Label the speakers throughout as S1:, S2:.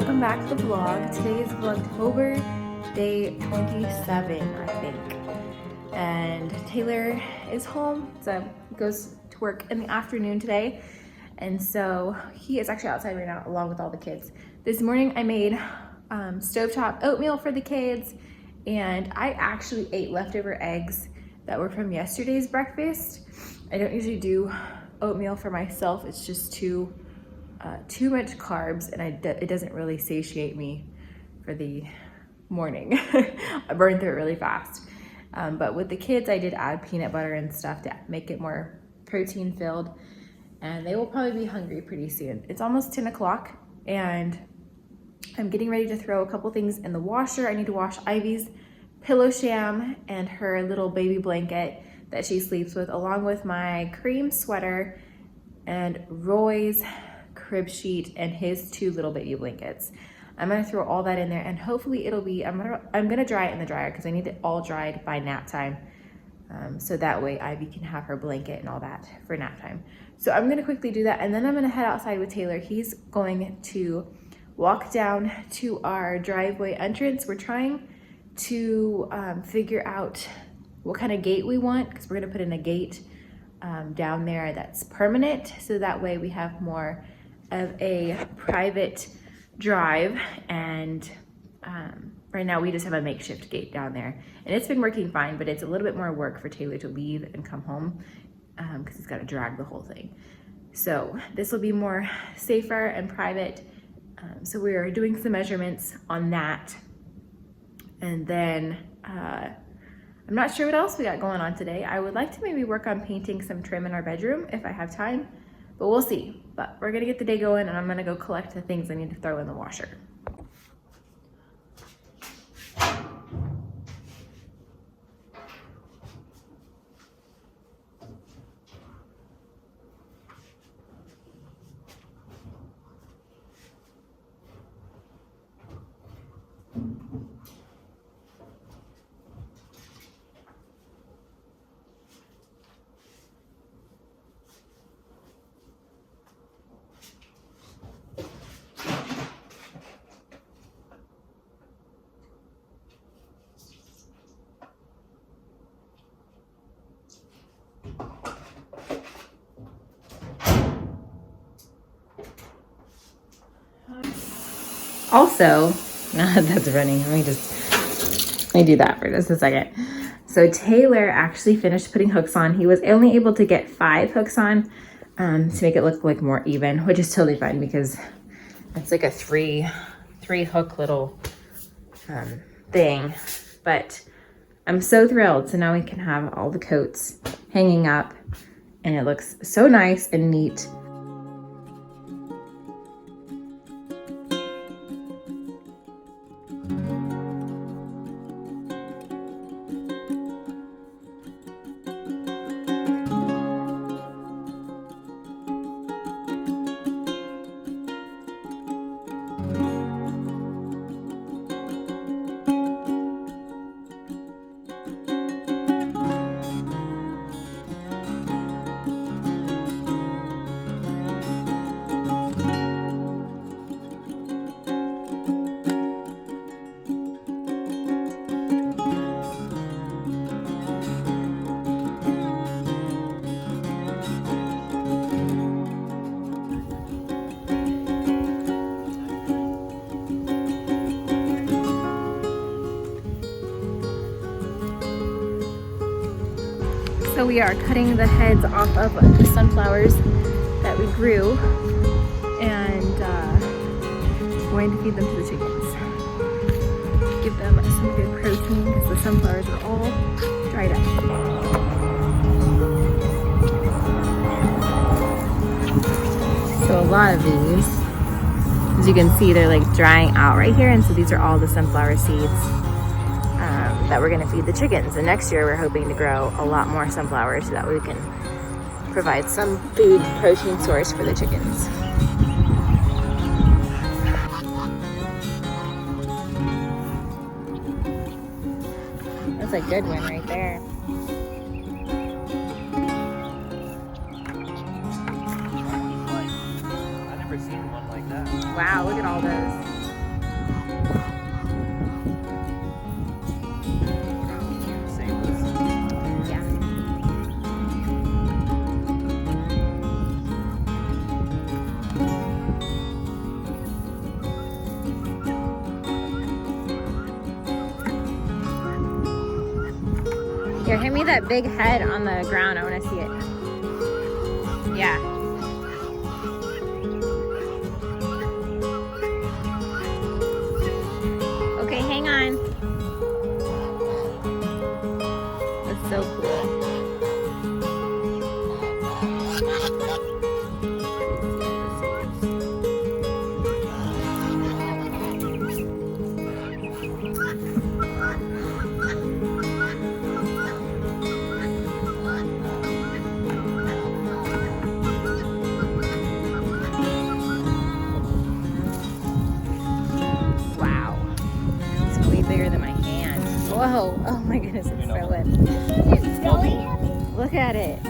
S1: welcome back to the vlog. Today is Vlogtober, day 27, I think. And Taylor is home, so goes to work in the afternoon today. And so he is actually outside right now along with all the kids. This morning I made stovetop oatmeal for the kids, and I actually ate leftover eggs that were from yesterday's breakfast. I don't usually do oatmeal for myself. It's just too much carbs, and it doesn't really satiate me for the morning. I burn through it really fast. But with the kids, I did add peanut butter and stuff to make it more protein filled, and they will probably be hungry pretty soon. It's almost 10 o'clock, and I'm getting ready to throw a couple things in the washer. I need to wash Ivy's pillow sham and her little baby blanket that she sleeps with, along with my cream sweater and Roy's crib sheet and his 2 little baby blankets. I'm gonna throw all that in there, and hopefully it'll be, I'm gonna dry it in the dryer because I need it all dried by nap time. So that way Ivy can have her blanket and all that for nap time. So I'm gonna quickly do that, and then I'm gonna head outside with Taylor. He's going to walk down to our driveway entrance. We're trying to figure out what kind of gate we want, because we're gonna put in a gate down there that's permanent, so that way we have more of a private drive. And right now we just have a makeshift gate down there, and it's been working fine, but it's a little bit more work for Taylor to leave and come home because he's got to drag the whole thing. So this will be more safer and private. So we are doing some measurements on that, and then I'm not sure what else we got going on today. I would like to maybe work on painting some trim in our bedroom if I have time, but we'll see. But we're gonna get the day going, and I'm gonna go collect the things I need to throw in the washer. Also, that's running. Let me do that for just a second. So Taylor actually finished putting hooks on. He was only able to get 5 hooks on to make it look like more even, which is totally fine because it's like a three hook little thing. But I'm so thrilled. So now we can have all the coats hanging up, and it looks so nice and neat. So we are cutting the heads off of the sunflowers that we grew, and going to feed them to the chickens. Give them some good protein because the sunflowers are all dried up. So a lot of these, as you can see, they're like drying out right here, and so these are all the sunflower seeds that we're gonna feed the chickens. And next year we're hoping to grow a lot more sunflowers so that we can provide some food protein source for the chickens. That's a good one right there.
S2: I've never seen one like that.
S1: Wow, look at all those. Here, hand me that big head on the ground. I want to see it. Yeah. Okay, hang on. That's so cool. Whoa, oh my goodness, it's so wet.
S2: It's really heavy.
S1: Look at it. Yeah.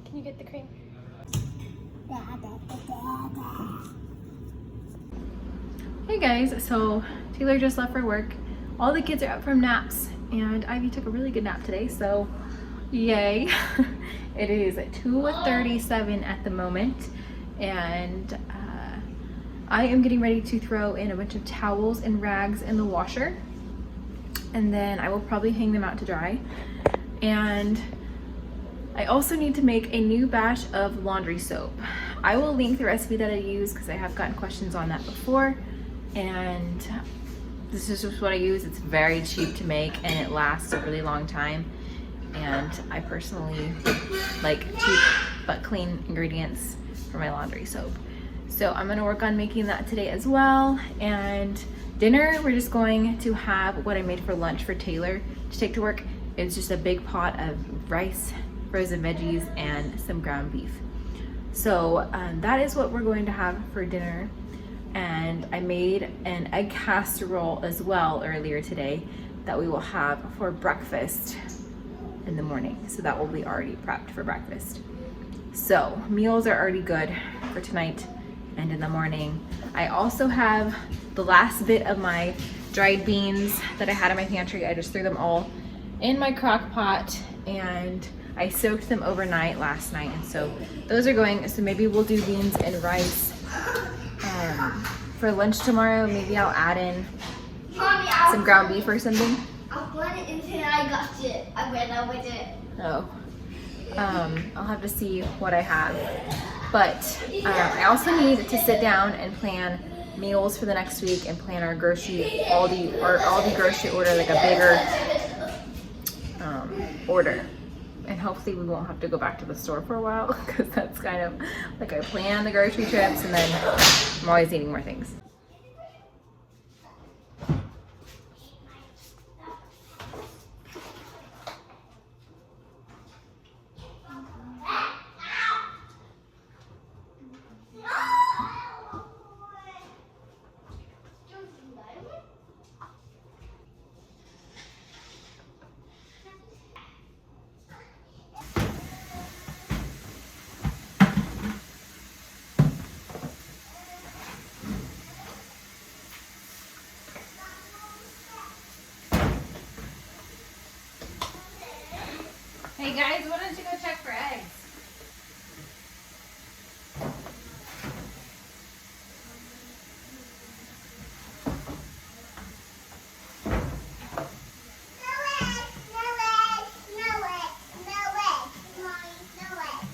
S1: Can you get the cream? Hey guys, so Taylor just left for work. All the kids are up from naps and Ivy took a really good nap today, so yay. It is 2:37 at the moment and I am getting ready to throw in a bunch of towels and rags in the washer, and then I will probably hang them out to dry. And I also need to make a new batch of laundry soap. I will link the recipe that I use because I have gotten questions on that before, and this is just what I use. It's very cheap to make and it lasts a really long time, and I personally like cheap but clean ingredients for my laundry soap. So I'm gonna work on making that today as well. And dinner, we're just going to have what I made for lunch for Taylor to take to work. It's just a big pot of rice, frozen veggies, and some ground beef. So that is what we're going to have for dinner. And I made an egg casserole as well earlier today that we will have for breakfast in the morning. So that will be already prepped for breakfast. So meals are already good for tonight and in the morning. I also have the last bit of my dried beans that I had in my pantry. I just threw them all in my crock pot and I soaked them overnight last night. And so those are going, so maybe we'll do beans and rice for lunch tomorrow. Maybe I'll add in some ground beef or something.
S2: I went until I got it. I went over it.
S1: Oh. I'll have to see what I have. But I also need to sit down and plan meals for the next week and plan our Aldi grocery order, like a bigger order. And hopefully we won't have to go back to the store for a while, because that's kind of like I plan the grocery trips and then I'm always needing more things. Hey guys, why don't you go check for eggs?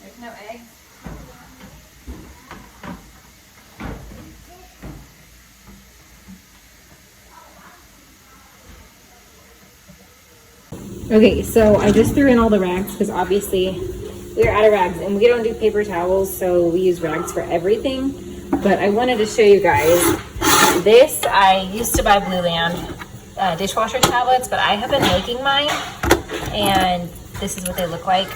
S1: There's no eggs? Okay, so I just threw in all the rags because obviously we're out of rags and we don't do paper towels, so we use rags for everything. But I wanted to show you guys this. I used to buy Blue Land dishwasher tablets, but I have been making mine and this is what they look like.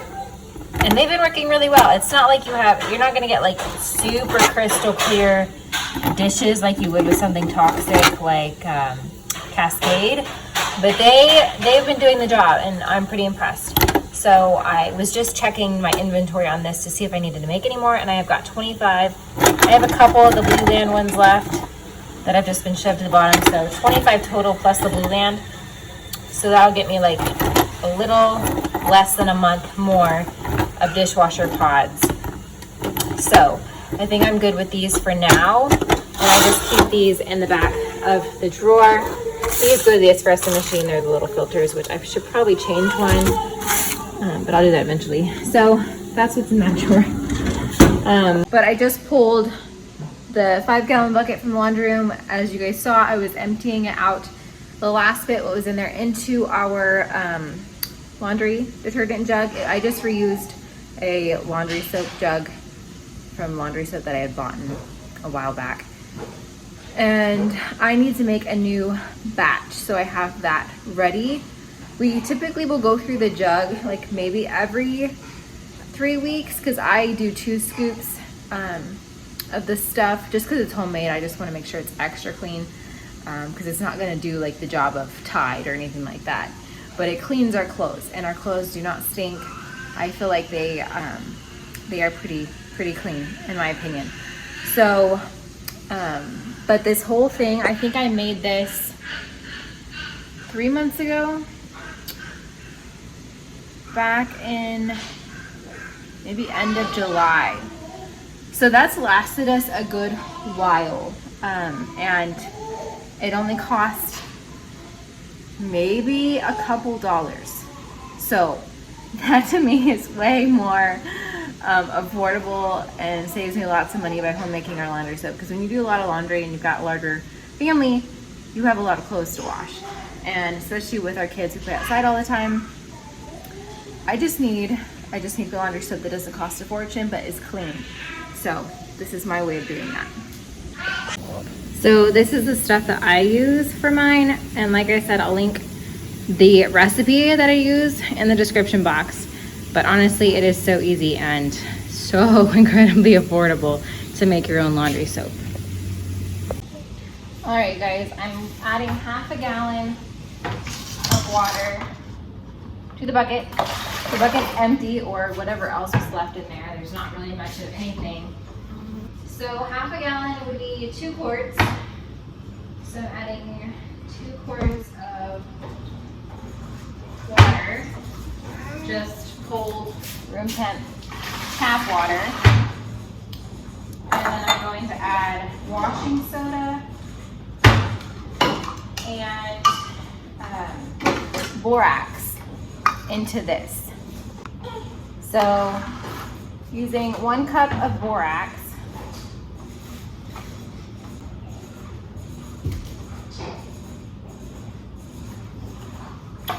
S1: And they've been working really well. It's not like you're not gonna get like super crystal clear dishes like you would with something toxic like Cascade. But they've been doing the job and I'm pretty impressed. So I was just checking my inventory on this to see if I needed to make any more, and I have got 25. I have a couple of the Blue Land ones left that have just been shoved to the bottom, so 25 total plus the Blue Land. So that'll get me like a little less than a month more of dishwasher pods. So I think I'm good with these for now, and I just keep these in the back of the drawer. These go to the espresso machine. They're the little filters, which I should probably change one, but I'll do that eventually. So that's what's in that drawer. But I just pulled the 5-gallon bucket from the laundry room. As you guys saw, I was emptying it out, the last bit, what was in there, into our laundry detergent jug. I just reused a laundry soap jug from laundry soap that I had bought a while back. And I need to make a new batch, so I have that ready. We typically will go through the jug like maybe every 3 weeks, because I do 2 scoops of this stuff just because it's homemade. I just want to make sure it's extra clean, because it's not going to do like the job of Tide or anything like that, but it cleans our clothes, and our clothes do not stink. I feel like they are pretty clean in my opinion. So but this whole thing, I think I made this 3 months ago, back in maybe end of July. So that's lasted us a good while. And it only cost maybe a couple dollars. So that to me is way more affordable and saves me lots of money by homemaking our laundry soap, because when you do a lot of laundry and you've got a larger family, you have a lot of clothes to wash, and especially with our kids who play outside all the time, I just need the laundry soap that doesn't cost a fortune but is clean. So this is my way of doing that. So this is the stuff that I use for mine, and like I said, I'll link the recipe that I use in the description box. But honestly, it is so easy and so incredibly affordable to make your own laundry soap. All right, guys, I'm adding half a gallon water to the bucket. The bucket's empty or whatever else was left in there. There's not really much of anything. So half a gallon would be 2 quarts. So I'm adding 2 quarts of water, just cold room temp tap water. And then I'm going to add washing soda and borax into this. So using 1 cup of borax,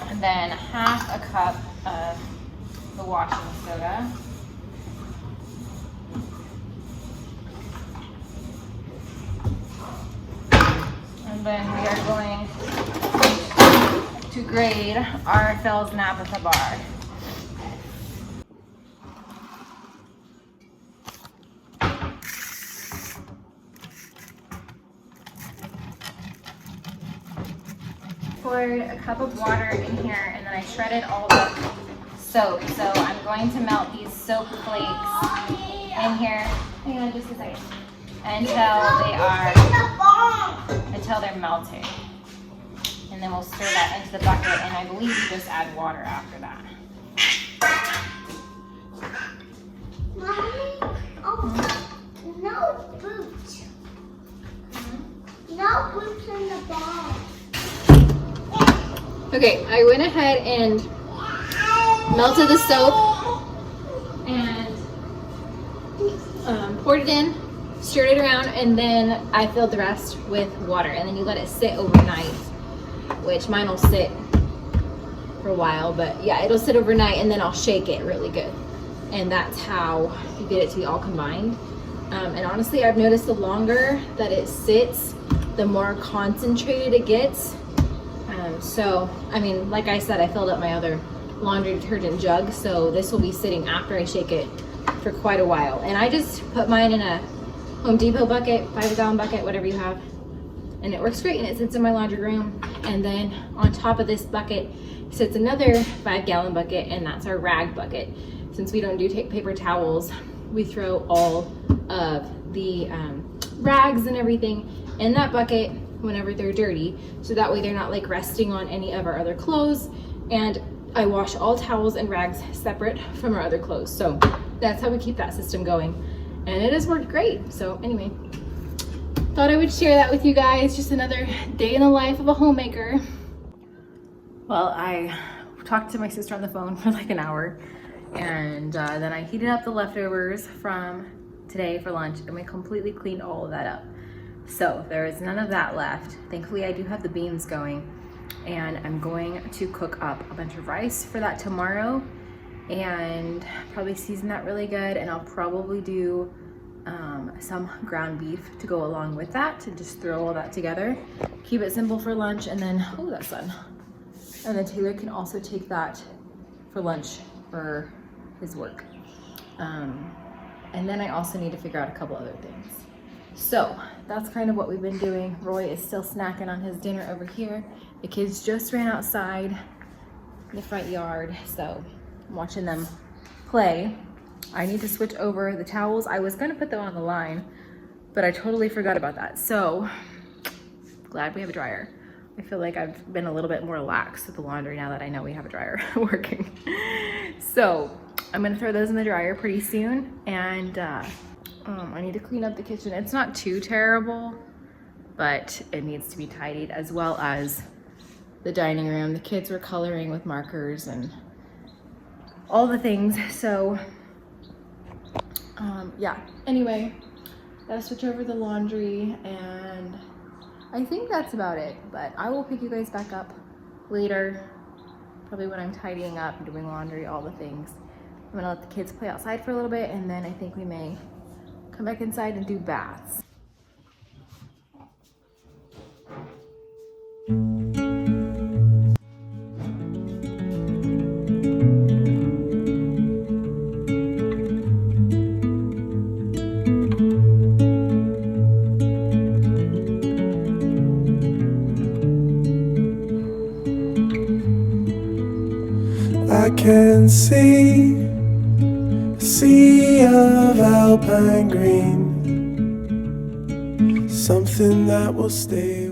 S1: and then half a cup of the washing soda. And then we are going to grade our Phil's Napa bar. Poured a cup of water in here, and then I shredded all the soap. So I'm going to melt these soap flakes in here. Hang on just a second. Until they're melting. And then we'll stir that into the bucket, and I believe you just add water after that.
S2: Mommy, no boots. No boots in the bar.
S1: Okay, I went ahead and melted the soap and poured it in, stirred it around, and then I filled the rest with water. And then you let it sit overnight, which mine will sit for a while, but yeah, it'll sit overnight, and then I'll shake it really good. And that's how you get it to be all combined. And honestly, I've noticed the longer that it sits, the more concentrated it gets. So, I mean, like I said, I filled up my other laundry detergent jug, so this will be sitting after I shake it for quite a while. And I just put mine in a Home Depot bucket, 5-gallon bucket, whatever you have, and it works great, and it sits in my laundry room. And then on top of this bucket sits another 5-gallon bucket, and that's our rag bucket. Since we don't do paper towels, we throw all of the rags and everything in that bucket whenever they're dirty, so that way they're not like resting on any of our other clothes. And I wash all towels and rags separate from our other clothes. So that's how we keep that system going, and it has worked great. So anyway, thought I would share that with you guys. Just another day in the life of a homemaker. Well, I talked to my sister on the phone for like an hour, and then I heated up the leftovers from today for lunch, and we completely cleaned all of that up. So there is none of that left. Thankfully, I do have the beans going, and I'm going to cook up a bunch of rice for that tomorrow, and probably season that really good. And I'll probably do some ground beef to go along with that, to just throw all that together, keep it simple for lunch. And then, oh, that's done. And then Taylor can also take that for lunch for his work. And then I also need to figure out a couple other things. So that's kind of what we've been doing. Roy is still snacking on his dinner over here. The kids just ran outside in the front yard, so I'm watching them play. I need to switch over the towels. I was gonna put them on the line, but I totally forgot about that. So glad we have a dryer. I feel like I've been a little bit more lax with the laundry now that I know we have a dryer working. So I'm gonna throw those in the dryer pretty soon, and I need to clean up the kitchen. It's not too terrible, but it needs to be tidied, as well as the dining room. The kids were coloring with markers and all the things. So yeah, anyway, gotta switch over the laundry, and I think that's about it. But I will pick you guys back up later, probably when I'm tidying up and doing laundry, all the things. I'm gonna let the kids play outside for a little bit, and then I think we may come back inside and do baths.
S3: I can see a sea of alpine green, something that will stay